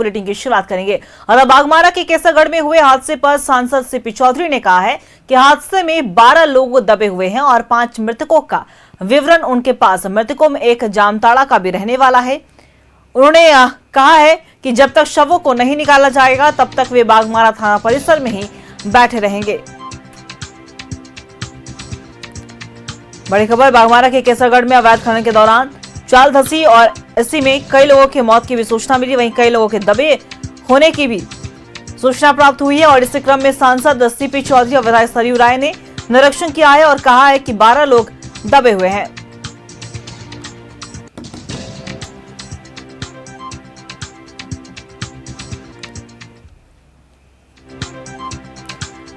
Bulletin की शुरुआत करेंगे। और बाघमारा के केसरगढ़ में हुए हादसे पर सांसद सीपी चौधरी ने कहा है कि हादसे में 12 लोग दबे हुए हैं और 5 मृतकों का विवरण उनके पास। मृतकों में एक जामताड़ा का भी रहने वाला है। उन्होंने कहा है कि जब तक शवों को नहीं निकाला जाएगा तब तक वे बाघमारा थाना परिसर में ही बैठे रहेंगे। बड़ी खबर, बाघमारा के केसरगढ़ में अवैध खनन के दौरान चाल धसी और इसी में कई लोगों की मौत की भी सूचना मिली। वहीं कई लोगों के दबे होने की भी सूचना प्राप्त हुई है और इसी क्रम में सांसद सीपी चौधरी और विधायक सरयू राय ने निरीक्षण किया है और कहा है कि 12 लोग दबे हुए हैं।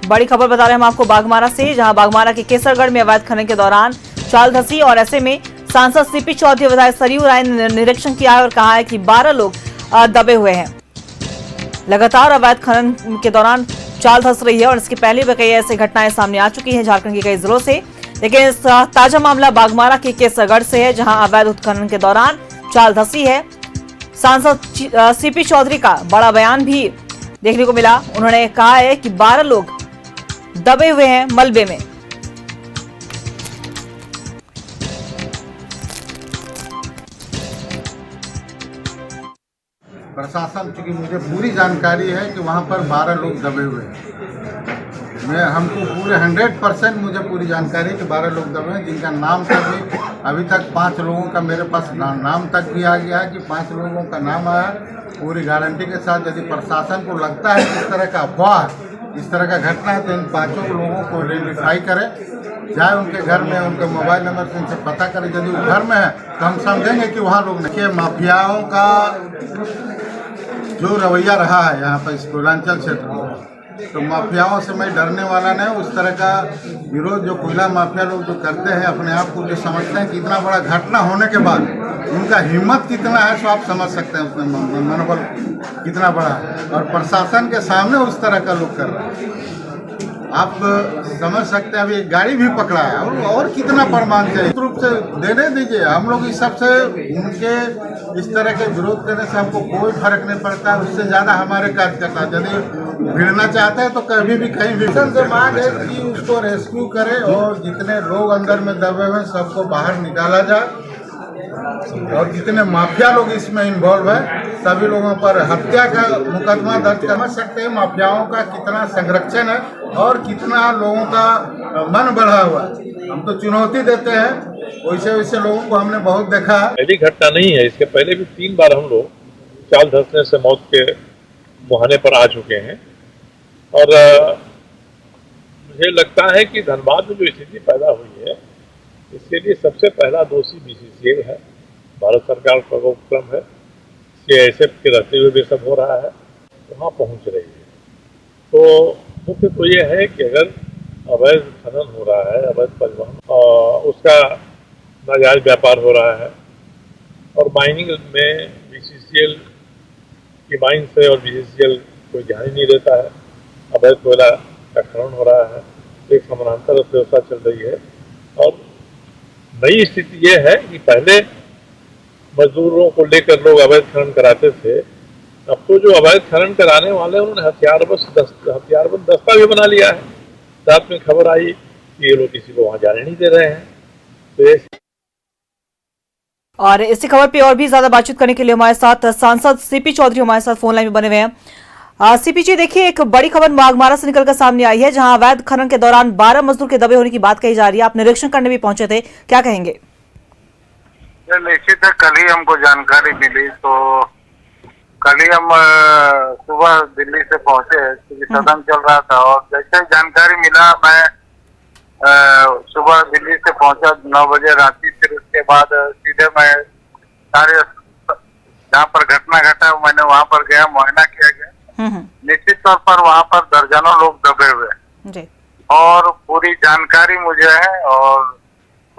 बड़ी खबर बता रहे हैं हम आपको बाघमारा से, जहां बाघमारा के केसरगढ़ में अवैध खनन के दौरान चाल धसी और ऐसे में सांसद सीपी चौधरी विधायक सरयू राय ने निरीक्षण किया है और कहा है कि 12 लोग दबे हुए हैं। लगातार अवैध खनन के दौरान चाल धस रही है और इसके पहले भी कई ऐसी घटनाएं सामने आ चुकी हैं झारखंड के कई जिलों से, लेकिन इस ताजा मामला बाघमारा के केसरगढ़ से है, जहां अवैध उत्खनन के दौरान चाल धसी है। सांसद सीपी चौधरी का बड़ा बयान भी देखने को मिला। उन्होंने कहा है कि 12 लोग दबे हुए हैं मलबे में। प्रशासन, चूंकि मुझे पूरी जानकारी है कि वहाँ पर 12 लोग दबे हुए हैं। हमको पूरे 100% मुझे पूरी जानकारी है कि 12 लोग दबे हैं, जिनका नाम तक भी अभी तक 5 लोगों का मेरे पास नाम तक भी आ गया है कि 5 लोगों का नाम आया। पूरी गारंटी के साथ यदि प्रशासन को लगता है कि इस तरह का अफवाह, इस तरह का घटना है, तो इन 5 लोगों को आइडेंटिफाई करें, जाए उनके घर में, उनके मोबाइल नंबर से उनसे पता करें। यदि वो घर में है तो हम समझेंगे कि वहाँ लोग नहीं। माफियाओं का जो रवैया रहा है यहाँ पर इस पूर्वांचल क्षेत्र में, तो माफियाओं से मैं डरने वाला नहीं। उस तरह का विरोध जो कोयला माफिया लोग जो करते हैं, अपने आप को जो समझते हैं कि इतना बड़ा घटना होने के बाद उनका हिम्मत कितना है, तो आप समझ सकते हैं उसमें मनोबल कितना बड़ा है। और प्रशासन के सामने उस तरह का लोग कर रहे हैं, आप समझ सकते हैं। अभी एक गाड़ी भी पकड़ा है और कितना प्रमाण चाहिए, इस रूप से देने दीजिए। हम लोग इस सबसे उनके इस तरह के विरोध करने से हमको कोई फर्क नहीं पड़ता। उससे ज़्यादा हमारे कार्यकर्ता यदि भिड़ना चाहते हैं तो कभी भी कहीं भी से मांग है कि उसको रेस्क्यू करें और जितने लोग अंदर में दबे हुए सबको बाहर निकाला जाए। और जितने माफिया लोग इसमें इन्वॉल्व है सभी लोगों पर हत्या का मुकदमा दर्ज कर सकते हैं। माफियाओं का कितना संरक्षण है और कितना लोगों का मन बढ़ा हुआ है, हम तो चुनौती देते हैं। वैसे वैसे लोगों को हमने बहुत देखा है। पहली घटना नहीं है, इसके पहले भी 3 बार हम लोग चाल धंसने से मौत के मुहाने पर आ चुके हैं। और मुझे लगता है कि धनबाद में जो स्थिति पैदा हुई है, इसके लिए सबसे पहला दोषी BCCL है, भारत सरकार का उपक्रम है। CISF के रहते हुए भी सब हो रहा है, वहाँ पहुँच रही है। तो मुख्य तो ये है कि अगर अवैध खनन हो रहा है, अवैध परिवहन और उसका नाजायज व्यापार हो रहा है और माइनिंग में BCCL की माइन से और BCCL कोई ध्यान ही नहीं देता है, अवैध कोयला का खनन हो रहा है, एक समानांतर व्यवस्था चल रही है। और नई स्थिति ये है कि पहले मजदूरों को लेकर लोग अवैध खनन कराते थे, अब तो जो अवैध खनन कराने वाले उन्होंने हथियारबंद दस्ता भी बना लिया है। रात में खबर आई कि ये लोग किसी को वहां जाने नहीं दे रहे हैं। तो और इसी खबर पे और भी ज्यादा बातचीत करने के लिए हमारे साथ सांसद सीपी चौधरी हमारे साथ फोन लाइन में बने हुए हैं। सीपी जी, देखिए एक बड़ी खबर बाघमारा से निकलकर सामने आई है, जहां अवैध खनन के दौरान 12 मजदूर के दबे होने की बात कही जा रही है। आप निरीक्षण करने भी पहुंचे थे, क्या कहेंगे? निश्चित है, कल ही हमको जानकारी मिली, तो कल ही हम सुबह दिल्ली से पहुंचे क्योंकि सदन चल रहा था। और जैसे जानकारी मिला, मैं सुबह दिल्ली से पहुंचा 9 बजे रात्रि। फिर उसके बाद सीधे मैं सारे जहाँ पर घटना घटा मैंने वहाँ पर गया, मुआयना किया गया। निश्चित तौर पर वहाँ पर दर्जनों लोग दबे हुए और पूरी जानकारी मुझे है। और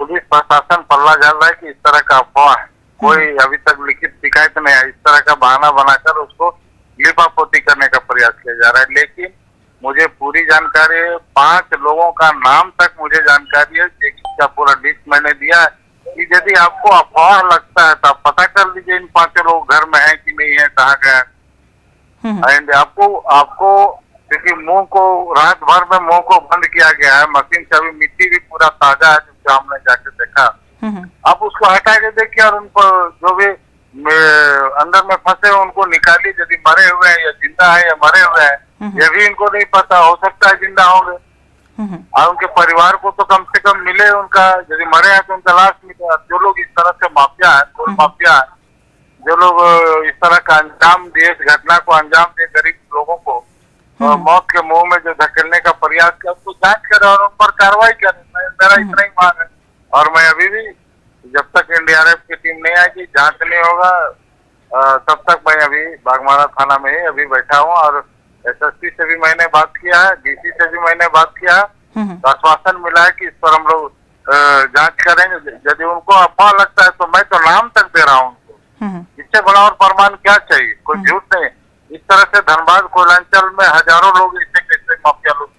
पुलिस प्रशासन पल्ला झाड़ रहा है कि इस तरह का अफवाह है, कोई अभी तक लिखित शिकायत नहीं है। इस तरह का बहाना बनाकर उसको लिपापोती करने का प्रयास किया जा रहा है। लेकिन मुझे पूरी जानकारी है, 5 लोगों का नाम तक मुझे जानकारी है। इसका पूरा लिस्ट मैंने दिया है कि यदि आपको अफवाह लगता है तो आप पता कर लीजिए इन 5 लोग घर में है कि नहीं है, कहाँ गए। एंड आपको क्योंकि मुंह को रात भर में मुंह को बंद किया गया है, मशीन से अभी मिट्टी भी पूरा ताजा है जो हमने जाके देखा। आप उसको हटा के देखिए और उनको जो भी अंदर में फंसे उनको निकालिए, यदि मरे हुए हैं या जिंदा है या मरे हुए हैं ये भी इनको नहीं पता, हो सकता है जिंदा होंगे। और उनके परिवार को तो कम से कम मिले उनका, यदि मरे हैं तो उनका लाश मिले। जो लोग इस तरह से माफिया है, कोई माफिया है जो लोग इस तरह का अंजाम दिए, इस घटना को अंजाम दिए गरीब लोगों को और मौत के मुंह में जो धकेलने का प्रयास किया, उसको जांच करें और उन पर कार्रवाई करें। मेरा इतना ही मांग है। और मैं अभी भी जब तक एनडीआरएफ की टीम नहीं आएगी, जांच नहीं होगा, तब तक मैं अभी बाघमारा थाना में ही अभी बैठा हूँ। और एसएसपी से भी मैंने बात किया है, डीसी से भी मैंने बात किया है, तो आश्वासन मिला है कि इस पर हम लोग जांच करेंगे। यदि उनको अफवाह लगता है तो मैं तो नाम तक दे रहा हूँ उनको, इससे बड़ा और प्रमाण क्या चाहिए? कोई झूठ नहीं। इस तरह से धनबाद कोयलांचल में हजारों लोग ऐसे कैसे माफिया लोग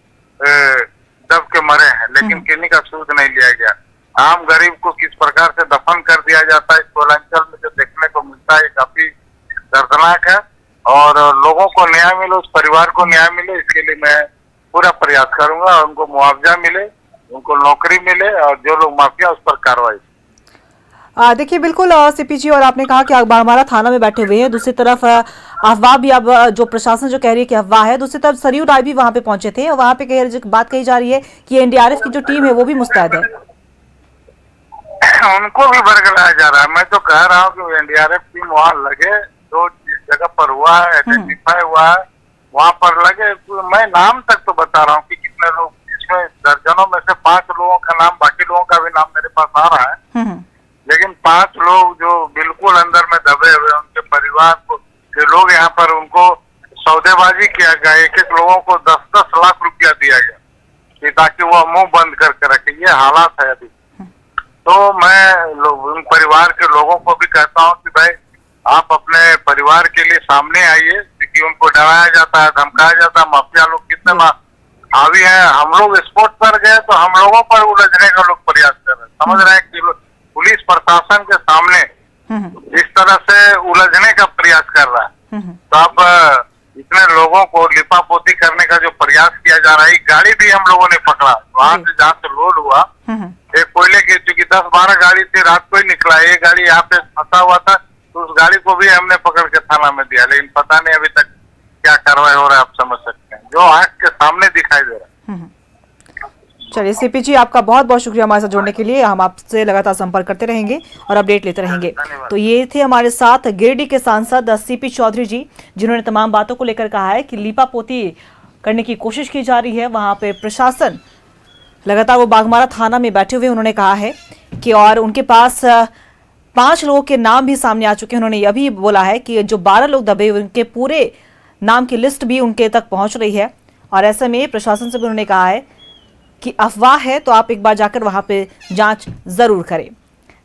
दब के मरे हैं, लेकिन किन्हीं का सूद नहीं लिया गया। आम गरीब को किस प्रकार से दफन कर दिया जाता है इस कोयलांचल में जो देखने को मिलता है, काफी दर्दनाक है। और लोगों को न्याय मिले, उस परिवार को न्याय मिले, इसके लिए मैं पूरा प्रयास करूंगा। और उनको मुआवजा मिले, उनको नौकरी मिले और जो लोग माफिया उस पर कार्रवाई। देखिए बिल्कुल सीपी जी, और आपने कहा कि बाघमारा थाना में बैठे हुए हैं, दूसरी तरफ अफवाह भी अब जो प्रशासन जो कह रही है कि अफवाह है, दूसरी तरफ सरयू राय भी वहां पे पहुंचे थे और वहां पे बात कही जा रही है कि एनडीआरएफ की जो टीम है वो भी मुस्तैद है। उनको भी बरगलाया जा रहा है। मैं तो कह रहा हूँ कि एनडीआरएफ टीम वहाँ लगे, जो जिस जगह पर हुआ है, आइडेंटिफाई हुआ है, वहाँ पर लगे। मैं नाम तक तो बता रहा हूँ कि कितने लोग, इसमें दर्जनों में से 5 लोगों का नाम, बाकी लोगों का भी नाम मेरे पास आ रहा है, लेकिन 5 लोग जो बिल्कुल अंदर में दबे हुए, उनके परिवार को के लोग यहाँ पर उनको सौदेबाजी किया गया। एक लोगों को 10-10 लाख रुपया दिया गया कि ताकि वो मुंह बंद करके रखे। ये हालात है अभी। तो मैं उन परिवार के लोगों को भी कहता हूँ कि भाई आप अपने परिवार के लिए सामने आइए, क्योंकि उनको डराया जाता है, धमकाया जाता है। माफिया लोग कितने हावी है। हम लोग स्पॉट पर गए तो हम लोगों पर उलझने का लोग प्रयास कर रहे हैं। समझ रहे हैं कि पुलिस प्रशासन के सामने इस तरह से उलझने का प्रयास कर रहा है। तो अब इतने लोगों को लिपापोती करने का जो प्रयास किया जा रहा है, गाड़ी भी हम लोगों ने पकड़ा वहां से जहाँ से लोड हुआ। एक कोयले की, चूंकि 10-12 गाड़ी थी, रात को ही निकला, ये गाड़ी यहाँ पे फंसा हुआ था, तो उस गाड़ी को भी हमने पकड़ के थाना में दिया। लेकिन पता नहीं अभी तक क्या कार्रवाई हो रहा है, आप समझ सकते हैं, जो आंख के सामने दिखाई दे रहा है। चलिए सीपी जी, आपका बहुत बहुत शुक्रिया हमारे साथ जुड़ने के लिए। हम आपसे लगातार संपर्क करते रहेंगे और अपडेट लेते रहेंगे। तो ये थे हमारे साथ गिरिडीह के सांसद सीपी चौधरी जी, जिन्होंने तमाम बातों को लेकर कहा है कि लीपापोती करने की कोशिश की जा रही है। वहां पे प्रशासन लगातार, वो बाघमारा थाना में बैठे हुए, उन्होंने कहा है कि और उनके पास 5 लोगों के नाम भी सामने आ चुके हैं। उन्होंने यह भी बोला है कि जो 12 लोग दबे हुए, उनके पूरे नाम की लिस्ट भी उनके तक पहुंच रही है। और ऐसे में प्रशासन से भी उन्होंने कहा है कि अफवाह है तो आप एक बार जाकर वहां पे जांच जरूर करें।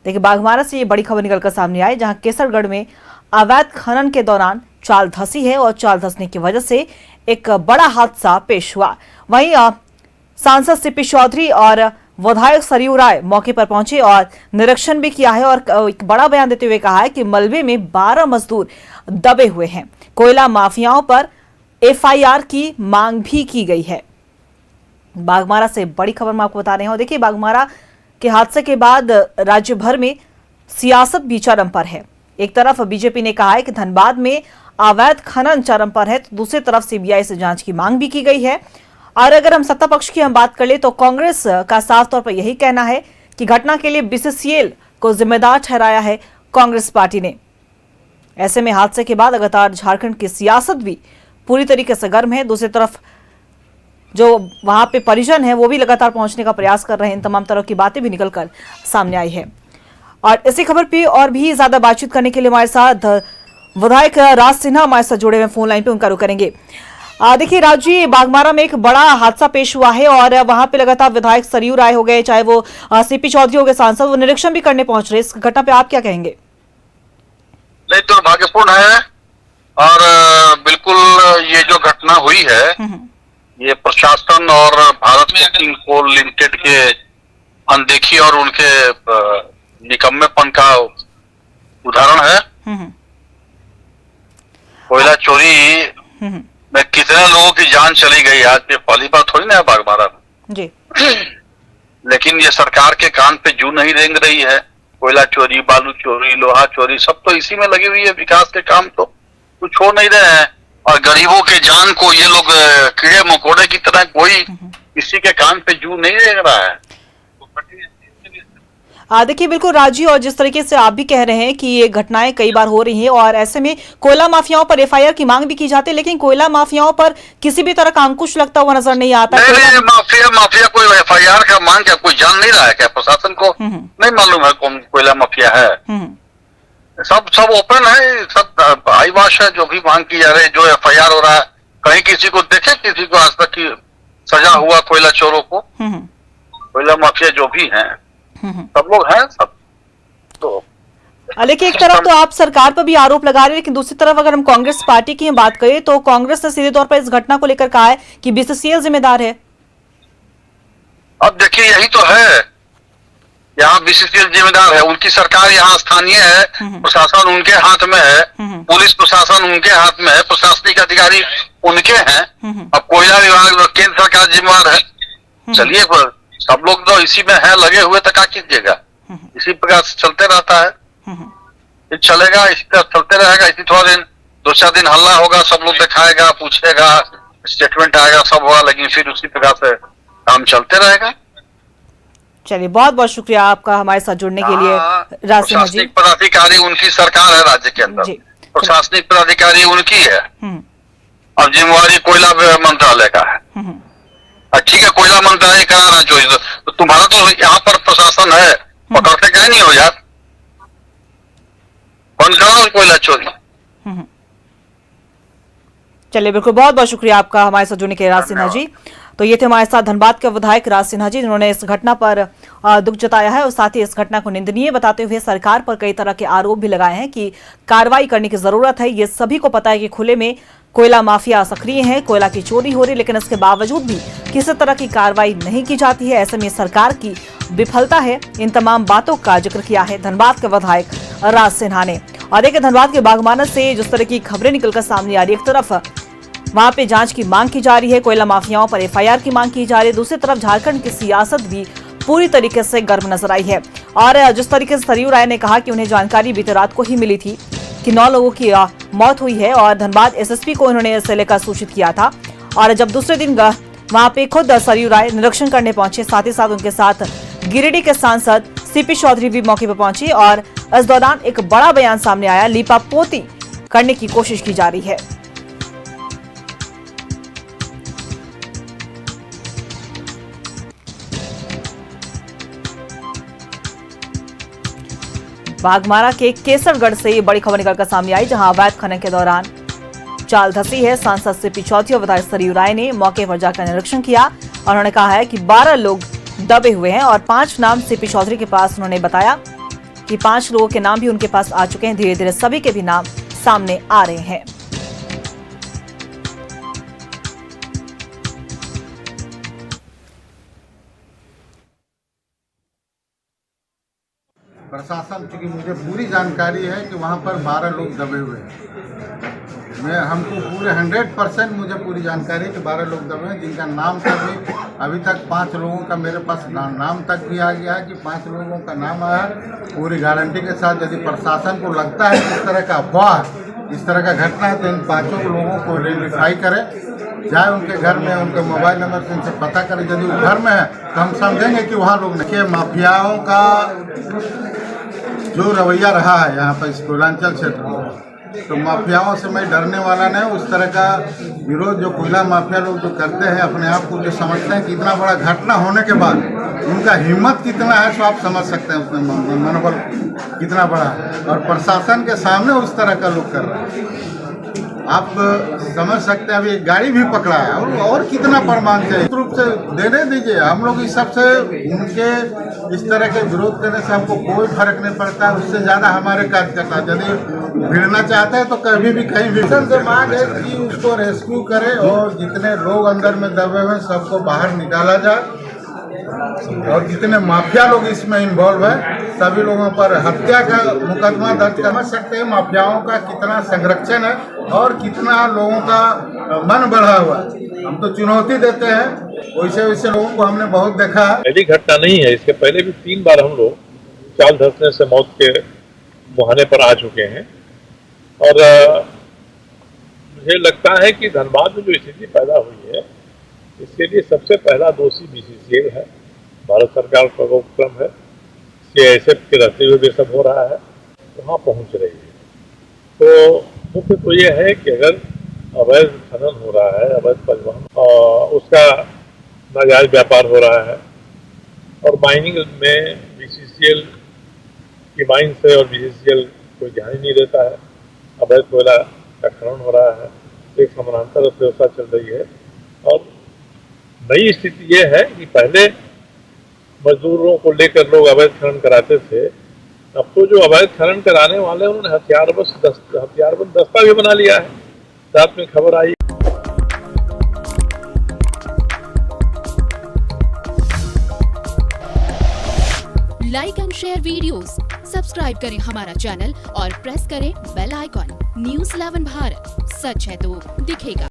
देखिए बाघमारा से ये बड़ी खबर निकलकर सामने आई, जहां केसरगढ़ में अवैध खनन के दौरान चाल धंसी है और चाल धंसने की वजह से एक बड़ा हादसा पेश हुआ। वहीं सांसद सीपी चौधरी और विधायक सरयू राय मौके पर पहुंचे और निरीक्षण भी किया है और एक बड़ा बयान देते हुए कहा है कि मलबे में 12 मजदूर दबे हुए हैं। कोयला माफियाओं पर एफआईआर की मांग भी की गई है। बाघमारा से बड़ी खबर मैं आपको बता रहे हैं। देखिए बाघमारा के हादसे के बाद राज्य भर में सियासत भी चरम पर है। एक तरफ बीजेपी ने कहा है कि धनबाद में अवैध खनन चरम पर है, तो दूसरी तरफ सीबीआई से जांच की मांग भी की गई है। और अगर हम सत्ता पक्ष की हम बात कर ले तो कांग्रेस का साफ तौर पर यही कहना है कि घटना के लिए बीसीसीएल को जिम्मेदार ठहराया है कांग्रेस पार्टी ने। ऐसे में हादसे के बाद लगातार झारखंड की सियासत भी पूरी तरीके से गर्म है। दूसरी तरफ जो वहां पे परिजन है वो भी लगातार पहुंचने का प्रयास कर रहे हैं। इन तमाम तरह की बातें भी निकलकर सामने आई है। और इसी खबर पे और भी ज्यादा बातचीत करने के लिए हमारे साथ विधायक राज सिन्हा हमारे साथ जुड़े हुए फोन लाइन पे, उनका रुख करेंगे। देखिए राज जी, बाघमारा में एक बड़ा हादसा पेश हुआ है और वहां पे लगातार विधायक सरयू राय हो गए, चाहे वो सीपी चौधरी हो गए सांसद, वो निरीक्षण भी करने पहुंच रहे। इस घटना पे आप क्या कहेंगे? नहीं, दुर्भाग्यपूर्ण है और बिल्कुल ये जो घटना हुई है ये प्रशासन और भारत पेट्रोलियम कोल लिमिटेड के अनदेखी और उनके निकम्मेपन का उदाहरण है। कोयला चोरी मैं कितने लोगों की जान चली गई आज, ये पहली बार थोड़ी ना है बागबारा में जी। लेकिन ये सरकार के कान पे जू नहीं रेंग रही है। कोयला चोरी, बालू चोरी, लोहा चोरी, सब तो इसी में लगी हुई है। विकास के काम तो कुछ हो नहीं रहे हैं और गरीबों के जान को ये लोग कीड़े मकोड़े की तरह कोई किसी के कान पे जू नहीं रेंग रहा है। देखिए बिल्कुल राजी, और जिस तरीके से आप भी कह रहे हैं कि ये घटनाएं कई बार हो रही हैं और ऐसे में कोयला माफियाओं पर एफआईआर की मांग भी की जाती है, लेकिन कोयला माफियाओं पर किसी भी तरह का अंकुश लगता हुआ नजर नहीं आता। नहीं, माफिया कोई एफआईआर का मांग क्या कोई जान नहीं रहा है क्या? प्रशासन को नहीं मालूम है कौन कोयला माफिया है? सब ओपन है, सब आईवाश है। जो भी मांग की जा रही है, जो एफआईआर हो रहा है, कहीं किसी को देखे किसी को आज तक की सजा हुआ कोयला चोरों को? कोयला माफिया जो भी हैं सब लोग हैं सब। तो लेकिन एक तरफ तो आप सरकार पर भी आरोप लगा रहे हैं, लेकिन दूसरी तरफ अगर हम कांग्रेस पार्टी की बात करें तो कांग्रेस ने सीधे तौर पर इस घटना को लेकर कहा है कि बीसीसीएल जिम्मेदार है। अब देखिए यही तो है, यहाँ बीसीसीएल जिम्मेदार है, उनकी सरकार यहाँ स्थानीय है, प्रशासन उनके हाथ में है, पुलिस प्रशासन उनके हाथ में है, प्रशासनिक अधिकारी उनके हैं। अब कोयला विभाग केंद्र सरकार जिम्मेदार है। चलिए सब लोग तो इसी में है लगे हुए, तो क्या कीजिएगा? इसी प्रकार से चलते रहता है, चलेगा, इसी तरह चलते रहेगा। इसी थोड़ा दिन 2-4 दिन हल्ला होगा, सब लोग दिखाएगा, पूछेगा, स्टेटमेंट आएगा, सब होगा, लेकिन फिर उसी प्रकार से काम चलते रहेगा। चलिए बहुत बहुत शुक्रिया आपका हमारे साथ जुड़ने के लिए राज सिन्हा जी। प्रशासनिक पदाधिकारी उनकी सरकार है राज्य के अंदर, प्रशासनिक पदाधिकारी उनकी है और जिम्मेवारी कोयला मंत्रालय का है। ठीक है, कोयला मंत्रालय करा रहा चोरी, तो तुम्हारा तो यहाँ पर प्रशासन है, पकड़ते कहीं नहीं हो यार, बंद करो कोयला चोरी। चलिए बिल्कुल बहुत बहुत शुक्रिया आपका हमारे साथ जुड़ने के लिए राज सिन्हा जी। तो ये थे हमारे साथ धनबाद के विधायक राज सिन्हा जी, जिन्होंने इस घटना पर दुख जताया है और साथ ही इस घटना को निंदनीय बताते हुए सरकार पर कई तरह के आरोप भी लगाए हैं कि कार्रवाई करने की जरूरत है। ये सभी को पता है कि खुले में कोयला माफिया सक्रिय है, कोयला की चोरी हो रही, लेकिन इसके बावजूद भी किसी तरह की कार्रवाई नहीं की जाती है। ऐसे में सरकार की विफलता है। इन तमाम बातों का जिक्र किया है धनबाद के विधायक राज सिन्हा ने। और देखिए धनबाद के बागमारा से जिस तरह की खबरें निकलकर सामने आ रही है, एक तरफ वहां पे जांच की मांग की जा रही है, कोयला माफियाओं पर एफआईआर की मांग की जा रही है, दूसरी तरफ झारखंड की सियासत भी पूरी तरीके से गर्म नजर आई है। और जिस तरीके से सरयू राय ने कहा कि उन्हें जानकारी बीते रात को ही मिली थी कि 9 लोगों की मौत हुई है और धनबाद एसएसपी को उन्होंने इसे लेकर सूचित किया था। और जब दूसरे दिन वहां पे खुद सरयू राय निरीक्षण करने पहुंचे, साथ ही साथ उनके साथ गिरिडीह के सांसद सीपी चौधरी भी मौके पर पहुंचे और इस दौरान एक बड़ा बयान सामने आया, लीपापोती करने की कोशिश की जा रही है। बागमारा के केसरगढ़ से ये बड़ी खबर निकलकर सामने आई, जहां अवैध खनन के दौरान चाल धसी है। सांसद सीपी चौधरी और विधायक सरयू राय ने मौके पर जाकर निरीक्षण किया और उन्होंने कहा है कि 12 लोग दबे हुए हैं और 5 नाम सीपी चौधरी के पास उन्होंने बताया कि 5 लोगों के नाम भी उनके पास आ चुके हैं। धीरे धीरे सभी के भी नाम सामने आ रहे हैं। प्रशासन, चूँकि मुझे पूरी जानकारी है कि वहाँ पर 12 लोग दबे हुए हैं। हमको पूरे 100% मुझे पूरी जानकारी है कि 12 लोग दबे हैं, जिनका नाम तक भी अभी तक 5 लोगों का मेरे पास नाम तक भी आ गया है कि 5 लोगों का नाम आया है। पूरी गारंटी के साथ यदि प्रशासन को लगता है कि इस तरह का अफवाह, इस तरह का घटना है, तो इन 5 लोगों को आइडेंटिफाई करें, जाए उनके घर में, उनके मोबाइल नंबर से इनसे पता करें। यदि वो घर में है तो हम समझेंगे कि वहाँ लोग नहीं। माफियाओं का जो रवैया रहा है यहाँ पर इस पूर्वांचल क्षेत्र में, तो माफियाओं से मैं डरने वाला नहीं। उस तरह का विरोध जो कोयला माफिया लोग जो करते हैं, अपने आप को जो समझते हैं कि इतना बड़ा घटना होने के बाद उनका हिम्मत कितना है, तो आप समझ सकते हैं उसमें मनोबल कितना बड़ा है। और प्रशासन के सामने उस तरह का लोग कर रहे हैं, आप समझ सकते हैं। अभी गाड़ी भी पकड़ा है और कितना प्रमाण चाहिए, रूप से देने दीजिए। हम लोग इस सबसे उनके इस तरह के विरोध करने से हमको कोई फर्क नहीं पड़ता है। उससे ज़्यादा हमारे कार्य करता है। यदि भिड़ना चाहते हैं तो कभी भी कहीं भी से मांग है कि उसको रेस्क्यू करें और जितने लोग अंदर में दबे हुए सबको बाहर निकाला जाए और जितने माफिया लोग इसमें इन्वॉल्व है सभी लोगों पर हत्या का मुकदमा दर्ज करना सकते हैं। माफियाओं का कितना संरक्षण है और कितना लोगों का मन बढ़ा हुआ है। हम तो चुनौती देते हैं, वैसे वैसे लोगों को हमने बहुत देखा है। पहली घटना नहीं है, इसके पहले भी 3 बार हम लोग चाल धंसने से मौत के मुहाने पर आ चुके हैं। और मुझे लगता है कि धनबाद में जो स्थिति पैदा हुई है इसके लिए सबसे पहला दोषी BCCL है, भारत सरकार का उपक्रम है, CISF के रहते हुए भी सब हो रहा है, वहाँ पहुँच रही है। तो मुख्य तो ये है कि अगर अवैध खनन हो रहा है, अवैध परिवहन और उसका नाजायज व्यापार हो रहा है और माइनिंग में BCCL की माइन से और BCCL कोई ध्यान ही नहीं देता है, अवैध कोयला का खनन हो रहा है, एक समानांतर व्यवस्था चल रही है। और नई स्थिति ये है कि पहले मजदूरों को लेकर लोग अवैध खनन कराते थे, अब तो जो अवैध खनन कराने वाले उन्होंने हथियारबंद दस्ता भी बना लिया है। रात में खबर आई। Like and share videos, subscribe करें हमारा चैनल और प्रेस करें बेल आइकॉन। News 11 भारत, सच है तो दिखेगा।